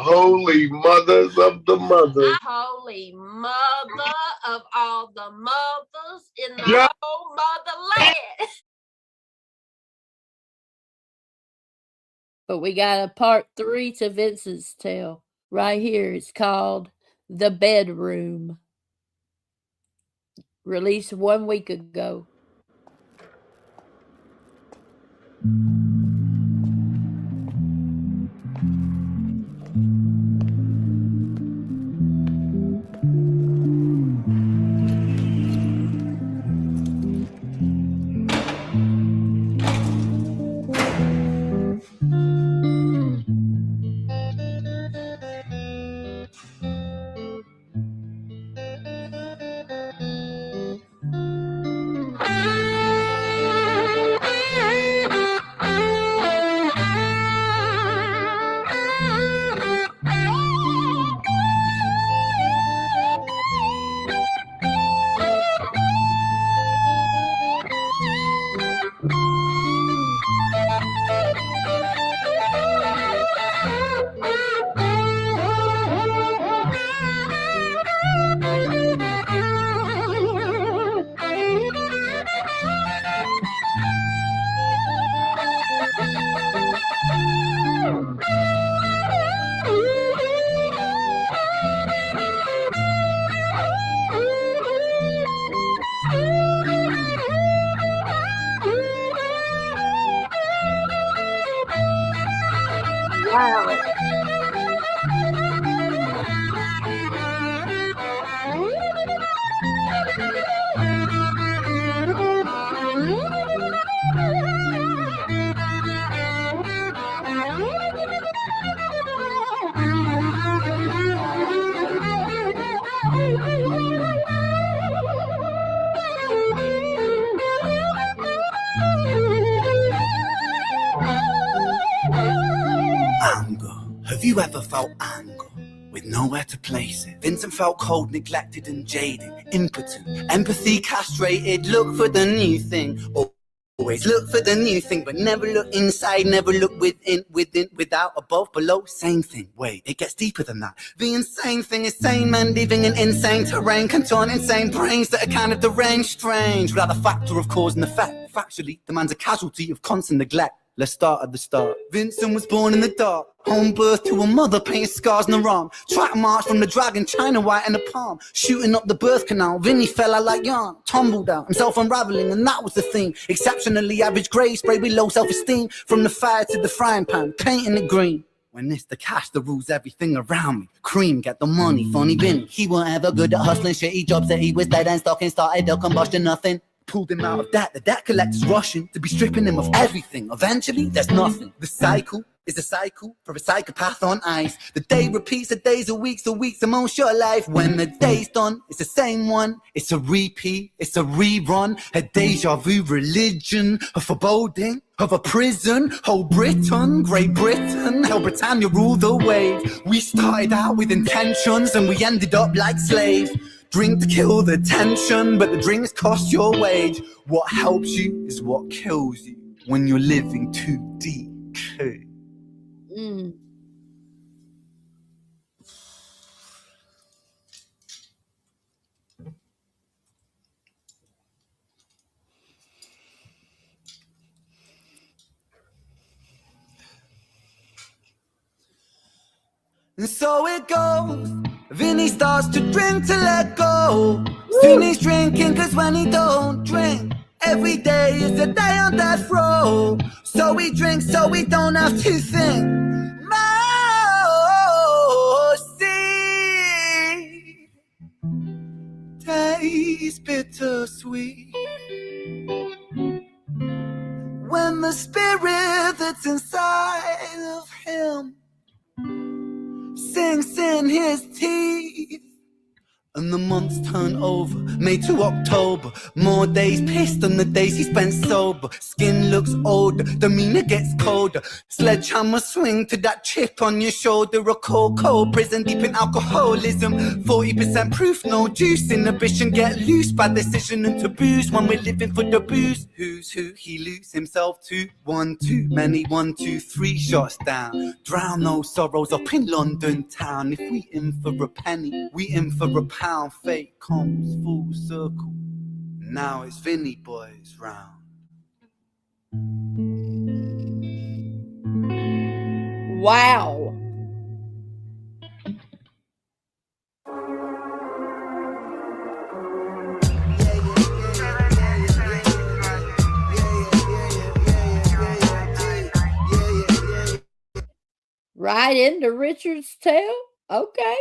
holy mothers of the mothers. Holy mother of all the mothers in the Yeah. whole motherland. But we got a part 3 to Vincent's tale. Right here. It's called The Bedroom. Released 1 week ago. Wow. Anger. Have you ever felt anger with nowhere to place it? Vincent felt cold, neglected and jaded, impotent, empathy castrated. Look for the new thing. Always look for the new thing, but never look inside, never look within, without, above, below. Same thing. Wait, it gets deeper than that. The insane thing is sane men living in insane terrain, contorn insane brains that are kind of deranged, strange, without the factor of cause and effect. Factually, the man's a casualty of constant neglect. Let's start at the start. Vincent was born in the dark, home birth to a mother, painting scars on her arm. Track march from the dragon, China white in the palm. Shooting up the birth canal, Vinny fell out like yarn. Tumbled out, himself unraveling, and that was the theme. Exceptionally average grade, spray with low self-esteem. From the fire to the frying pan, painting it green. When it's the cash that rules everything around me. Cream, get the money, funny Vinny. He weren't ever good at hustling, shitty jobs that he was dead and stocking. Started a combustion, nothing. Pulled him out of debt, the debt collector's rushing to be stripping him of everything. Eventually, there's nothing. The cycle is a cycle for a psychopath on ice. The day repeats, the days are weeks, the weeks are most your life. When the day's done, it's the same one. It's a repeat, it's a rerun. A deja vu religion, a foreboding of a prison. Whole Britain, Great Britain, hell Britannia rule the wave. We started out with intentions and we ended up like slaves. Drink to kill the tension, but the drinks cost your wage. What helps you is what kills you when you're living too deep. And so it goes. Vinny starts to drink to let go. Soon he's drinking, cause when he don't drink, every day is a day on death row. So he drinks so we don't have to think. Mercy tastes bittersweet when the spirit that's inside of him sinks in his teeth, and and the months turn over. May to October, more days pissed than the days he spent sober. Skin looks older, demeanor gets colder. Sledgehammer swing to that chip on your shoulder. A cold prison deep in alcoholism. 40% proof, no juice. Inhibition get loose by decision and taboos. When we're living for the booze, who's who he lose himself to? One too many, 1, 2, 3 shots down. Drown those sorrows up in London town. If we in for a penny, we in for a pound. Fate comes full circle. Now it's Vinny boys round. Wow. Right into Richard's tail? Okay.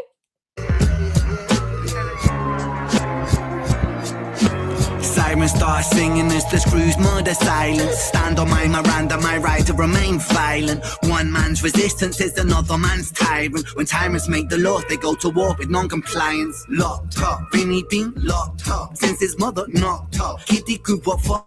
Sirens start singing as the screws murder silence. Stand on my Miranda, my right to remain violent. One man's resistance is another man's tyrant. When tyrants make the laws, they go to war with non-compliance. Locked up, Vinny been locked up since his mother knocked up. Kitty grew up for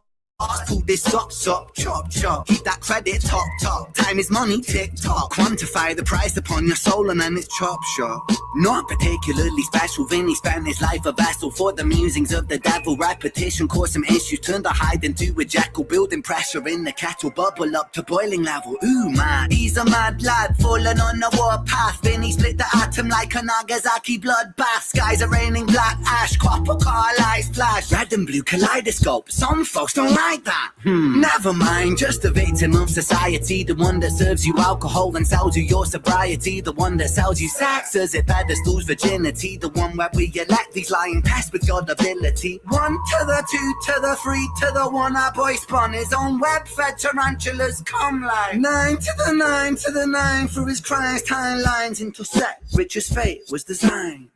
pull this socks up, chop chop. Keep that credit top. Time is money, tick tock. Quantify the price upon your soul and then it's chop shop. Not particularly special, Vinny spent his life a vessel for the musings of the devil. Repetition caused some issues, turned a hide into a jackal. Building pressure in the kettle, bubble up to boiling level. Ooh man, he's a mad lad, falling on a warpath. Vinny split the atom like a Nagasaki bloodbath. Skies are raining black ash, copper car lights flash. Red and blue kaleidoscope, some folks don't like that. Never mind, just a victim of society. The one that serves you alcohol and sells you your sobriety. The one that sells you sex as it pedestals virginity. The one where we elect these lying pests with God ability. 1 to the 2 to the 3 to the 1. Our boy spun his own web-fed tarantulas come like 9 to the 9 to the 9. Through his crimes, timelines intersect. Richard's fate was designed.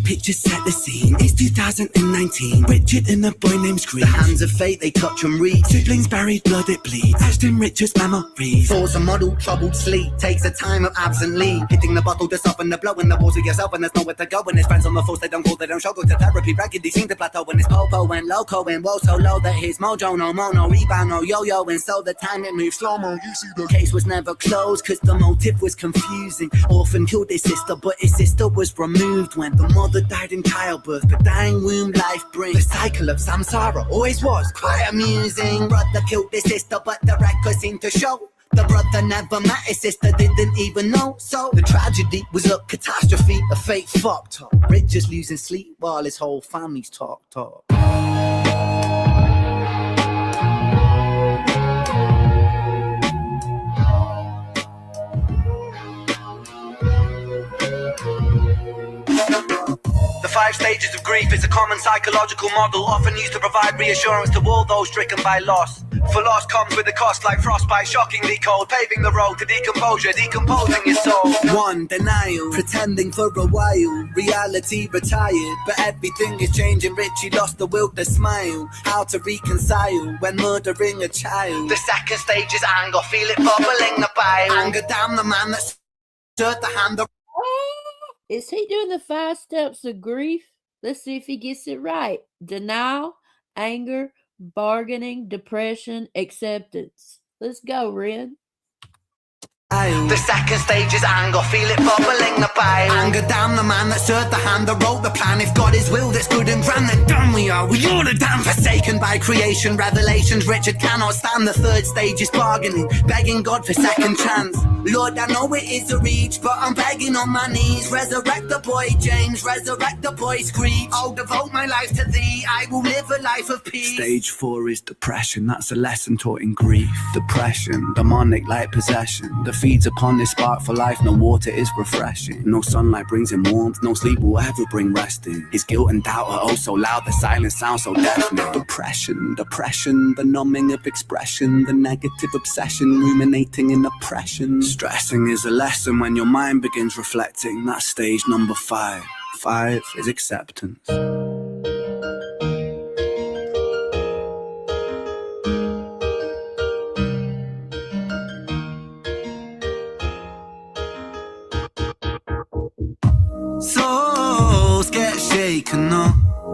Picture set the scene, it's 2019. Richard and a boy named Screech. The hands of fate, they touch and read. Siblings buried, blood it bleeds. Etched in Richard's memories. Falls a model, troubled sleep. Takes a time of absently. Hitting the bottle to soften the blow in the walls of yourself. And there's nowhere to go. And his friends on the force, they don't call, they don't show. Go to therapy, raggedy, seem to plateau. And his popo went loco and woe so low that his mojo no mono, rebound no yo-yo. And so the time it moved slow-mo. You see the case was never closed, cause the motive was confusing. Orphan killed his sister, but his sister was removed when the mother died in childbirth. But dying womb life brings the cycle of samsara. Always was quite amusing. Brother killed his sister, but the record seemed to show the brother never met his sister, didn't even know. So the tragedy was a catastrophe, a fate fucked up. Richard's losing sleep while his whole family's talk. The 5 stages of grief is a common psychological model, often used to provide reassurance to all those stricken by loss. For loss comes with a cost like frostbite, shockingly cold, paving the road to decomposure, decomposing your soul. 1. Denial, pretending for a while, reality retired, but everything is changing. Richie lost the will to smile, how to reconcile when murdering a child. The 2nd stage is anger, feel it bubbling the bile. Anger, damn the man that stirred the hand. Is he doing the 5 steps of grief? Let's see if he gets it right. Denial, anger, bargaining, depression, acceptance. Let's go, Ren. The 2nd stage is anger, feel it bubbling the bile. Anger, damn the man that served the hand that wrote the plan. If God is will that's good and grand, then damn we are. We all are damn forsaken by creation. Revelations Richard cannot stand. The 3rd stage is bargaining, begging God for second chance. Lord, I know it is a reach, but I'm begging on my knees. Resurrect the boy James, resurrect the boy Screech. I'll devote my life to thee, I will live a life of peace. Stage 4 is depression, that's a lesson taught in grief. Depression, demonic like possession. The feeds upon this spark for life, no water is refreshing. No sunlight brings him warmth, no sleep will ever bring rest in. His guilt and doubt are oh so loud, the silence sounds so deafening. Depression, the numbing of expression. The negative obsession, ruminating in oppression. Stressing is a lesson when your mind begins reflecting. That's stage number 5. 5 is acceptance. can know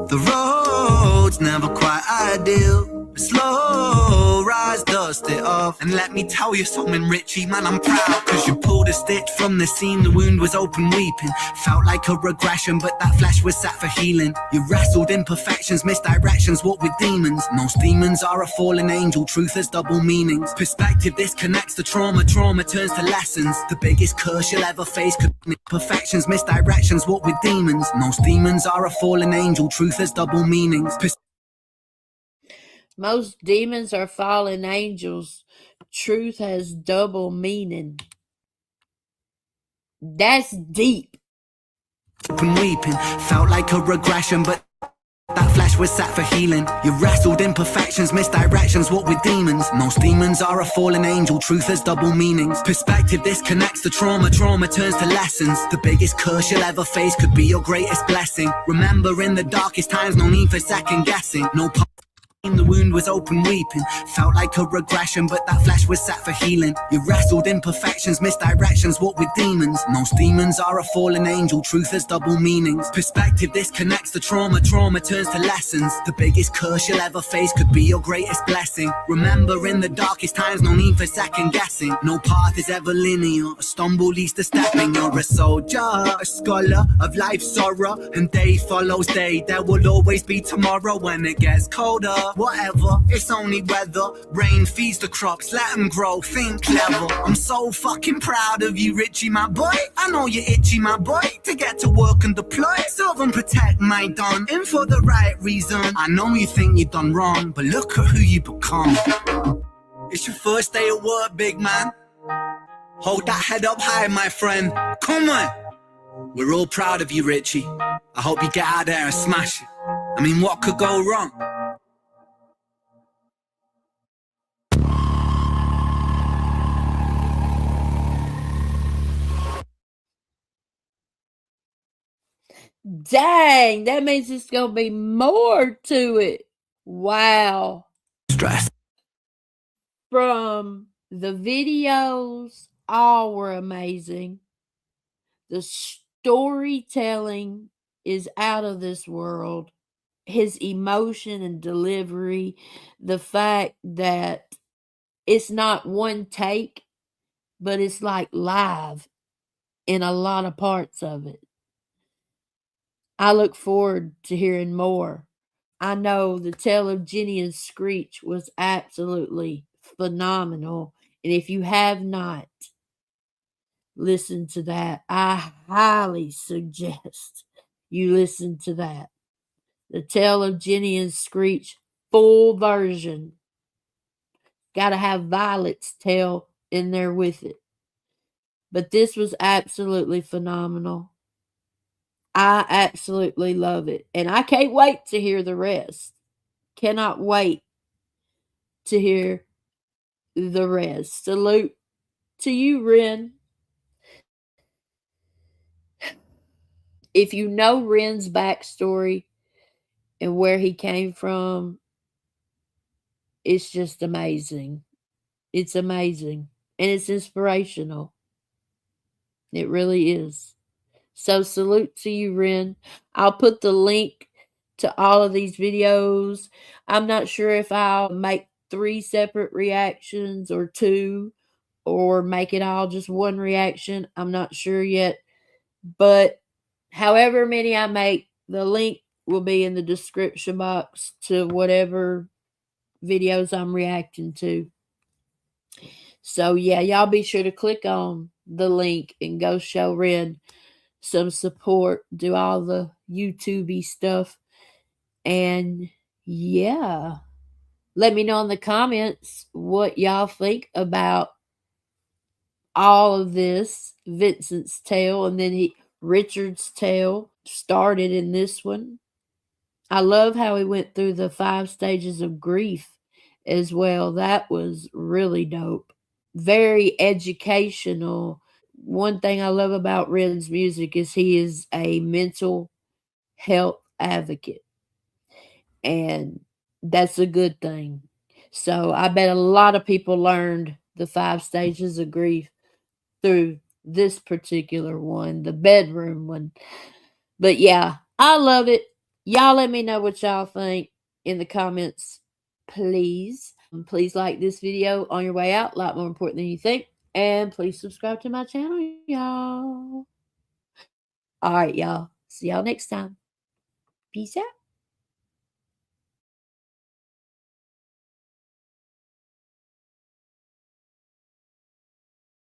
the road's never quite ideal. Slow rise, dust it off. And let me tell you something, Richie, man, I'm proud. Cause you pulled a stitch from the seam, the wound was open weeping. Felt like a regression, but that flesh was sat for healing. You wrestled imperfections, misdirections, what with demons. Most demons are a fallen angel, truth has double meanings. Perspective disconnects the trauma, trauma turns to lessons. The biggest curse you'll ever face could be imperfections, misdirections, what with demons. Most demons are a fallen angel, truth has double meanings. Most demons are fallen angels. Truth has double meaning. That's deep. Open weeping, felt like a regression, but that flesh was sat for healing. You wrestled imperfections, misdirections, what with demons. Most demons are a fallen angel, truth has double meanings. Perspective disconnects the trauma, trauma turns to lessons. The biggest curse you'll ever face could be your greatest blessing. Remember, in the darkest times, no need for second guessing. No the wound was open weeping, felt like a regression, but that flesh was sat for healing. You wrestled imperfections, misdirections, what with demons. Most demons are a fallen angel, truth has double meanings. Perspective disconnects the trauma, trauma turns to lessons. The biggest curse you'll ever face could be your greatest blessing. Remember, in the darkest times, no need for second guessing. No path is ever linear, a stumble leads to stepping. You're a soldier, a scholar of life's sorrow, and day follows day. There will always be tomorrow when it gets colder. Whatever, it's only weather. Rain feeds the crops, let them grow, think clever. I'm so fucking proud of you, Richie, my boy. I know you're itchy, my boy, to get to work and deploy. Serve and protect my don, in for the right reason. I know you think you've done wrong, but look at who you become. It's your first day at work, big man. Hold that head up high, my friend. Come on. We're all proud of you, Richie. I hope you get out there and smash it. I mean, what could go wrong? Dang, that means it's going to be more to it. Wow. Stress. From the videos, all were amazing. The storytelling is out of this world. His emotion and delivery, the fact that it's not one take, but it's like live in a lot of parts of it. I look forward to hearing more. I know the tale of Jenny and Screech was absolutely phenomenal. And if you have not listened to that, I highly suggest you listen to that. The tale of Jenny and Screech, full version. Got to have Violet's tale in there with it. But this was absolutely phenomenal. I absolutely love it. And I can't wait to hear the rest. Cannot wait to hear the rest. Salute to you, Ren. If you know Ren's backstory and where he came from, it's just amazing. It's amazing. And it's inspirational. It really is. So salute to you, Ren. I'll put the link to all of these videos. I'm not sure if I'll make 3 separate reactions or 2 or make it all just one reaction. I'm not sure yet. But however many I make, the link will be in the description box to whatever videos I'm reacting to. So yeah, y'all be sure to click on the link and go show Ren some support. Do all the YouTube-y stuff. And yeah, let me know in the comments what y'all think about all of this. Vincent's tale, and then Richard's tale started in this one. I love how he went through the 5 stages of grief as well. That was really dope. Very educational. One thing I love about Ren's music is he is a mental health advocate. And that's a good thing. So I bet a lot of people learned the 5 stages of grief through this particular one, the bedroom one. But yeah, I love it. Y'all let me know what y'all think in the comments, please. Please like this video on your way out. A lot more important than you think. And please subscribe to my channel, y'all. All right, y'all. See y'all next time. Peace out.